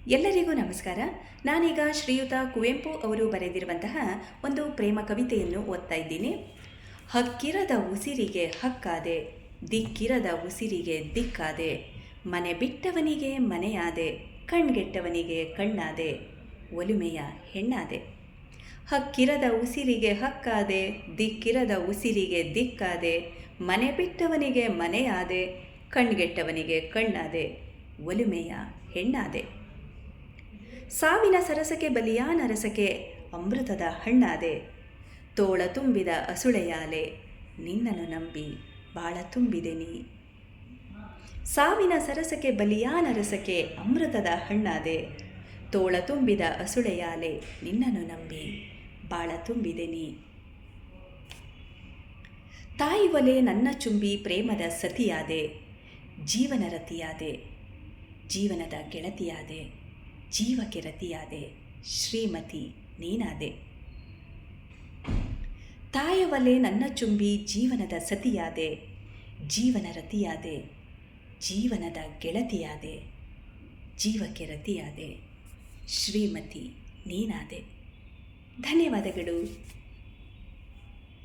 ಎಲ್ಲರಿಗೂ ನಮಸ್ಕಾರ. ನಾನೀಗ ಶ್ರೀಯುತ ಕುವೆಂಪು ಅವರು ಬರೆದಿರುವಂತಹ ಒಂದು ಪ್ರೇಮ ಕವಿತೆಯನ್ನು ಓದ್ತಾ ಇದ್ದೀನಿ. ಹಕ್ಕಿರದ ಉಸಿರಿಗೆ ಹಕ್ಕಾದೆ, ದಿಕ್ಕಿರದ ಉಸಿರಿಗೆ ದಿಕ್ಕಾದೆ, ಮನೆ ಬಿಟ್ಟವನಿಗೆ ಮನೆಯಾದೆ, ಕಣ್ಗೆಟ್ಟವನಿಗೆ ಕಣ್ಣಾದೆ, ಒಲುಮೆಯ ಹೆಣ್ಣಾದೆ. ಹಕ್ಕಿರದ ಉಸಿರಿಗೆ ಹಕ್ಕಾದೆ, ದಿಕ್ಕಿರದ ಉಸಿರಿಗೆ ದಿಕ್ಕಾದೆ, ಮನೆ ಬಿಟ್ಟವನಿಗೆ ಮನೆಯಾದೆ, ಕಣ್ಗೆಟ್ಟವನಿಗೆ ಕಣ್ಣಾದೆ, ಒಲುಮೆಯ ಹೆಣ್ಣಾದೆ. ಸಾವಿನ ಸರಸಕ್ಕೆ ಬಲಿಯಾನ ರಸಕ್ಕೆ ಅಮೃತದ ಹಣ್ಣಾದೆ, ತೋಳ ತುಂಬಿದ ಅಸುಳೆಯಾಲೆ, ನಿನ್ನನ್ನು ನಂಬಿ ಬಾಳ ತುಂಬಿದೆ ನೀ. ಸಾವಿನ ಸರಸಕ್ಕೆ ಬಲಿಯಾನ ರಸಕ್ಕೆ ಅಮೃತದ ಹಣ್ಣಾದೆ, ತೋಳ ತುಂಬಿದ ಅಸುಳೆಯಾಲೆ, ನಿನ್ನನ್ನು ನಂಬಿ ಬಾಳ ತುಂಬಿದೆ ನೀ. ತಾಯಿ ಒಲೆ ನನ್ನ ಚುಂಬಿ ಪ್ರೇಮದ ಸತಿಯಾದೆ, ಜೀವನ ರತಿಯಾದೆ, ಜೀವನದ ಗೆಳತಿಯಾದೆ, ಜೀವಕ್ಕೆ ರತಿಯಾದೆ, ಶ್ರೀಮತಿ ನೀನಾದೆ. ತಾಯ ಒಲೆ ನನ್ನ ಚುಂಬಿ ಜೀವನದ ಸತಿಯಾದೆ, ಜೀವನ ರತಿಯಾದೆ, ಜೀವನದ ಗೆಳತಿಯಾದೆ, ಜೀವಕ್ಕೆ ರತಿಯಾದೆ, ಶ್ರೀಮತಿ ನೀನಾದೆ. ಧನ್ಯವಾದಗಳು.